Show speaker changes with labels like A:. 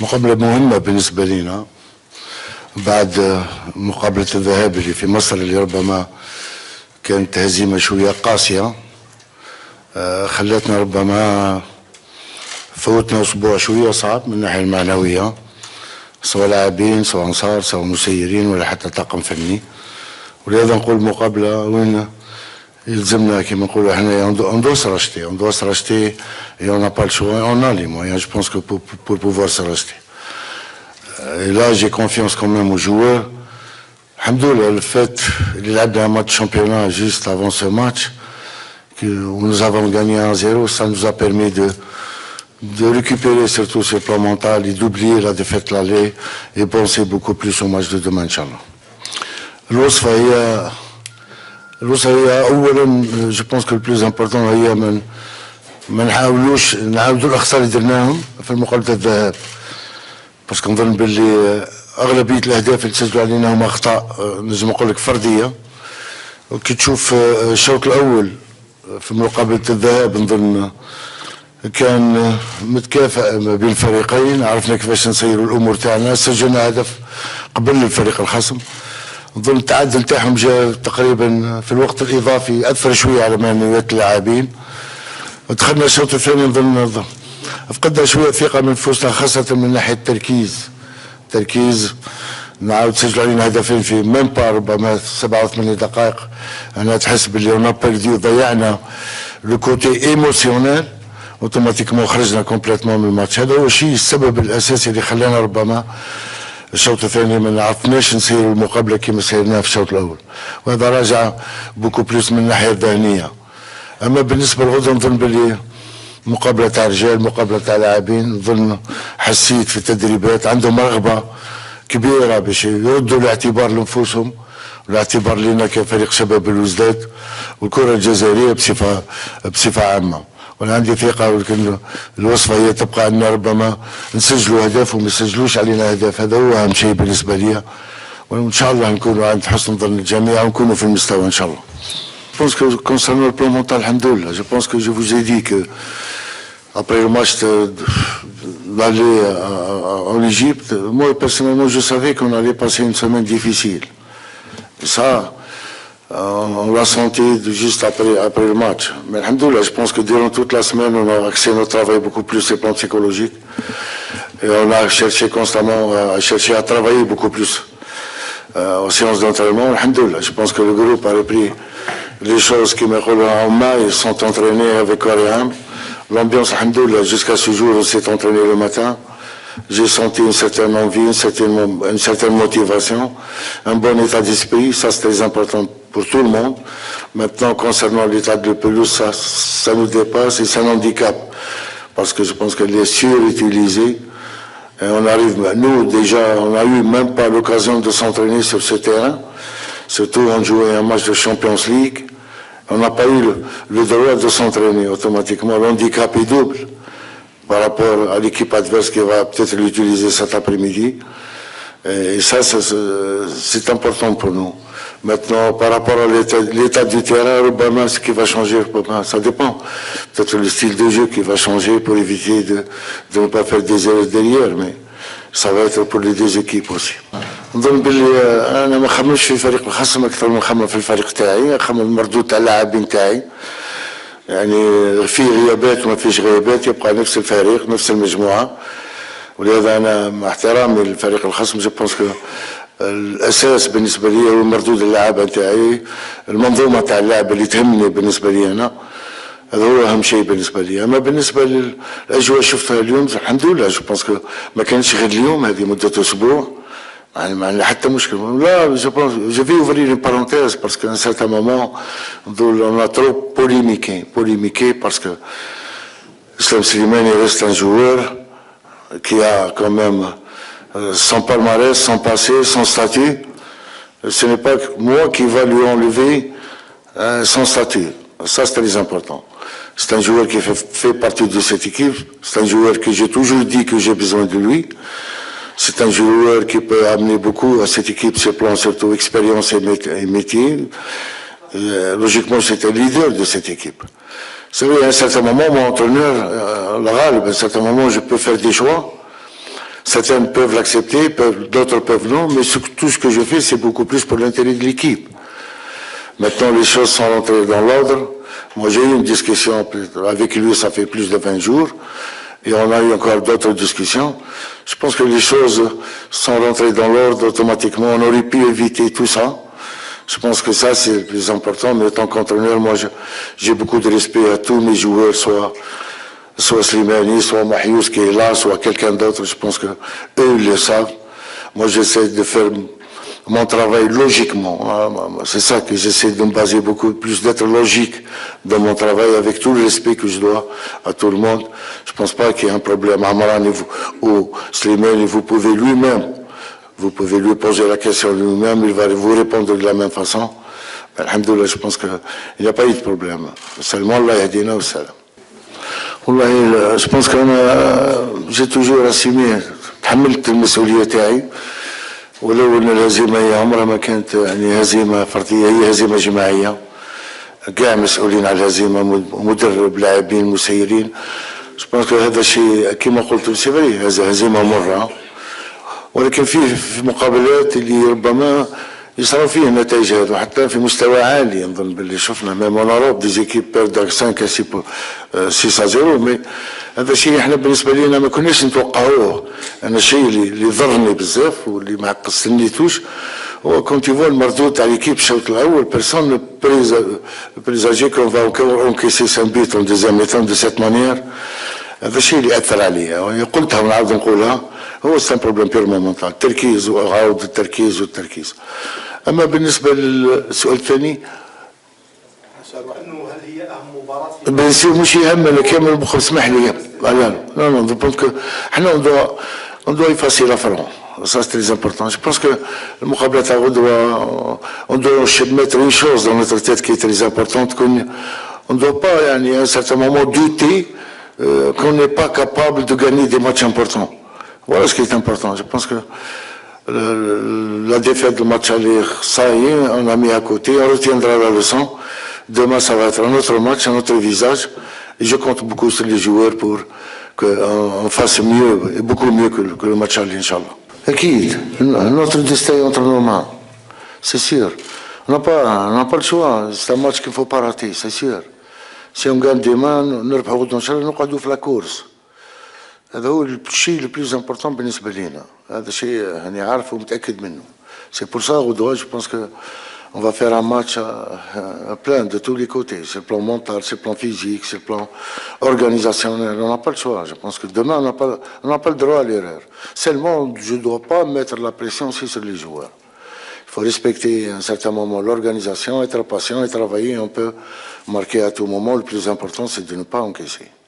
A: مقابلة مهمة بالنسبة لنا بعد مقابلة الذهاب اللي في مصر اللي ربما كانت هزيمة شوية قاسية خلتنا ربما فوتنا أسبوع شوية صعب من الناحية المعنوية سواء لاعبين سواء أنصار سواء مسيرين ولا حتى طاقم فني. ولهذا نقول مقابلة وين يلزمنا كما نقولوا احنا on doit se racheter et on n'a pas le choix, on a les moyens, je pense que pour pouvoir se racheter. Et là j'ai confiance quand même aux joueurs. Alhamdoulilah, le fait qu'il a un match championnat juste avant ce match où nous avons gagné 1-0, ça nous a permis de récupérer surtout sur le plan mental et d'oublier la défaite l'aller et penser beaucoup plus au match de demain, Inch'Allah. الوصفة هي أولا جو بونس كو البلوز امبورتون هي ما نحاولوش نعاودوا الأخطاء اللي درناهم في مقابلة الذهاب باسكو نظن باللي أغلبية الأهداف اللي تسجلوا علينا هما أخطاء نجم نقول لك فردية. وكي تشوف الشوط الأول في مقابلة الذهاب نظن كان متكافئ ما بين الفريقين، عرفنا كيفاش نسيروا الأمور تاعنا، سجلنا هدف قبل الفريق الخصم. نظن التعادل نتاعهم جاء تقريبا في الوقت الاضافي اثر شويه على معنويات اللاعبين. ودخلنا الشوط الثاني نظن فقدنا شويه ثقه من نفوسنا خاصه من ناحيه التركيز نعاود سجلوا علينا هدفين في ميم با ربما 87 دقائق. انا تحس باللي اون بيرديو ضيعنا لو كوتي ايموسيونيل اوتوماتيكمون خرجنا كومبليتمون من الماتش. هذا هو الشيء السبب الاساسي اللي خلانا ربما الشوط الثاني ما عرفناش نسيروا المقابله كما سيرناها في الشوط الاول، وهذا راجع بوكو بلوس من الناحيه الذهنيه. اما بالنسبه للغد نظن باللي مقابله تاع رجال مقابله تاع لاعبين، نظن حسيت في التدريبات عندهم رغبه كبيره باش يردوا الاعتبار لانفسهم والاعتبار لنا كفريق شباب الوزداد والكره الجزائريه بصفه عامه. وانا عندي ثقه ولكن الوصفه هي تبقى عندنا ربما نسجلوا اهداف وما يسجلوش علينا اهداف، هذا هو اهم شيء بالنسبه لي. وان شاء الله نكونوا عند حسن ظن الجميع ونكونوا في المستوى ان شاء الله. Je pense que concernant le plan mental, alhamdoulilah, je pense que je vous ai dit que après le match d'aller en Égypte, moi personnellement je savais qu'on allait passer une semaine difficile. Et ça, on l'a senti juste après le match. Mais alhamdoulilah, je pense que durant toute la semaine, on a axé notre travail beaucoup plus sur le plan psychologique. Et on a cherché constamment à travailler beaucoup plus aux séances d'entraînement. Alhamdoulilah, je pense que le groupe a repris les choses qui me roulent en main. Ils sont entraînés avec Oriam. L'ambiance, alhamdoulilah, jusqu'à ce jour, on s'est entraîné le matin. J'ai senti une certaine envie, une certaine motivation, un bon état d'esprit. Ça, c'est très important pour tout le monde. Maintenant, concernant l'état de pelouse, ça nous dépasse et ça nous handicape. Parce que je pense qu'elle est surutilisée. Et on arrive, nous, déjà, on n'a eu même pas l'occasion de s'entraîner sur ce terrain. Surtout, on jouait un match de Champions League. On n'a pas eu le droit de s'entraîner automatiquement. L'handicap est double par rapport à l'équipe adverse qui va peut-être l'utiliser cet après-midi. Et ça, c'est important pour nous. Maintenant, par rapport à l'état du terrain, ce qui va changer, ça dépend. Peut-être le style de jeu qui va changer pour éviter de ne pas faire des erreurs derrière, mais ça va être pour les deux équipes aussi. نظن باللي انا ما خممش في فريق الخصم اكثر من خمم في الفريق تاعي، خمم المردود تاع اللاعبين تاعي. يعني في غيابات وما فيش غيابات يبقى نفس الفريق نفس المجموعه. ولهذا انا مع احترامي للفريق الخصم جو بونس كو الاساس بالنسبه لي هو مردود اللعابه تاعي، المنظومه تاع اللعب اللي تهمني بالنسبه لي انا، هذا هو اهم شيء بالنسبه لي. اما بالنسبه للاجواء شفتها اليوم الحمد لله جو بونس كو ما كانش غير اليوم، هذه مده اسبوع يعني ما عندنا حتى مشكل. لا جو بونس جو في اوفرير اون بارونتيز باسكو ان سارتان مومون on a trop polémiqué parce que Islam Slimani reste un joueur qui a quand même son palmarès, son passé, son statut. Ce n'est pas moi qui va lui enlever son statut. Ça, c'est très important. C'est un joueur qui fait partie de cette équipe. C'est un joueur que j'ai toujours dit que j'ai besoin de lui. C'est un joueur qui peut amener beaucoup à cette équipe sur le plan surtout expérience et métier. Logiquement, c'est un leader de cette équipe. Vous savez, à un certain moment, mon entraîneur, à un certain moment, je peux faire des choix. Certains peuvent l'accepter, d'autres peuvent non, mais tout ce que je fais, c'est beaucoup plus pour l'intérêt de l'équipe. Maintenant, les choses sont rentrées dans l'ordre. Moi, j'ai eu une discussion avec lui, ça fait plus de 20 jours, et on a eu encore d'autres discussions. Je pense que les choses sont rentrées dans l'ordre automatiquement. On aurait pu éviter tout ça. Je pense que ça, c'est le plus important. Mais en tant qu'entraîneur, moi, j'ai beaucoup de respect à tous mes joueurs, soit Slimani, soit Mahious qui est là, soit quelqu'un d'autre. Je pense que eux, ils le savent. Moi, j'essaie de faire mon travail logiquement. C'est ça que j'essaie de me baser beaucoup plus, d'être logique dans mon travail avec tout le respect que je dois à tout le monde. Je pense pas qu'il y ait un problème. Amran ou Slimani, vous pouvez lui poser la question lui-même, il va vous répondre de la même façon. Alhamdoulilah, je pense qu'il n'y a pas eu de problème. Seulement, Allah yadina wa salam. والله je pense que j'ai toujours assumé تحملت المسؤولية تاعي ولو ان الهزيمة هي عمرها ما كانت يعني هزيمة فردية هي هزيمة جماعية كاع مسؤولين على الهزيمة مدرب لاعبين مسيرين je pense que هذا الشيء كما قلت سيفري هزيمة مرة ولكن في مقابلات اللي ربما يصيروا فيه النتائج هذو حتى في مستوى عالي نظن باللي شفنا ميم اون اوروب دي زيكيب بيردك 5-6-0 مي هذا الشيء احنا بالنسبه لنا ما كناش نتوقعوه. انا الشيء اللي ضرني بزاف واللي ما قصنيتوش هو كنت يفوا المردود تاع ليكيب الشوط الاول بيرسون بريزاجي كون فا اونكيسي سان بيت اون دوزيام ميتون دو سيت مانيير. هذا الشيء اللي اثر عليا قلتها ونعاود نقولها هو سان بروبليم بيرمون مونتال التركيز وعاود التركيز والتركيز. اما بالنسبه للسؤال الثاني
B: انه هل هي اهم مباراه
A: بس مش يهمنا كامل بخ اسمح لي لا نو بونك حنا on doit effacer la front. Ça c'est très important. Je pense que المقابلة تاع غدوة on doit mettre une chose dans notre tête qui est très importante qu'on ne doit pas يعني à un certain moment douter qu'on n'est pas capable de gagner des matchs importants. Voilà ce qui est important. Je pense que la défaite du match aller, ça y est, on a mis à côté, on retiendra la leçon. Demain, ça va être un autre match, un autre visage. Et je compte beaucoup sur les joueurs pour qu'on fasse mieux, et beaucoup mieux que le match aller, Inch'Allah. Acquis, notre destin est entre nos mains. C'est sûr. On n'a pas le choix. C'est un match qu'il ne faut pas rater, c'est sûr. Si on gagne demain, نربحوا غدوة إن شاء الله نقعدوا في لا كورس. هذا هو الشيء le plus important بالنسبة لنا. هذا شيء أنا عارفه ومتأكد منه. C'est pour ça غدوة je pense que on va faire un match plein de tous les côtés. Sur le plan mental, sur le plan physique, sur le plan organisationnel. On n'a pas le choix. Je pense que demain on n'a pas le droit à l'erreur. Seulement je ne dois pas mettre la pression aussi sur les joueurs. Il faut respecter à un certain moment l'organisation, être patient et travailler. On peut marquer à tout moment. Le plus important, c'est de ne pas encaisser.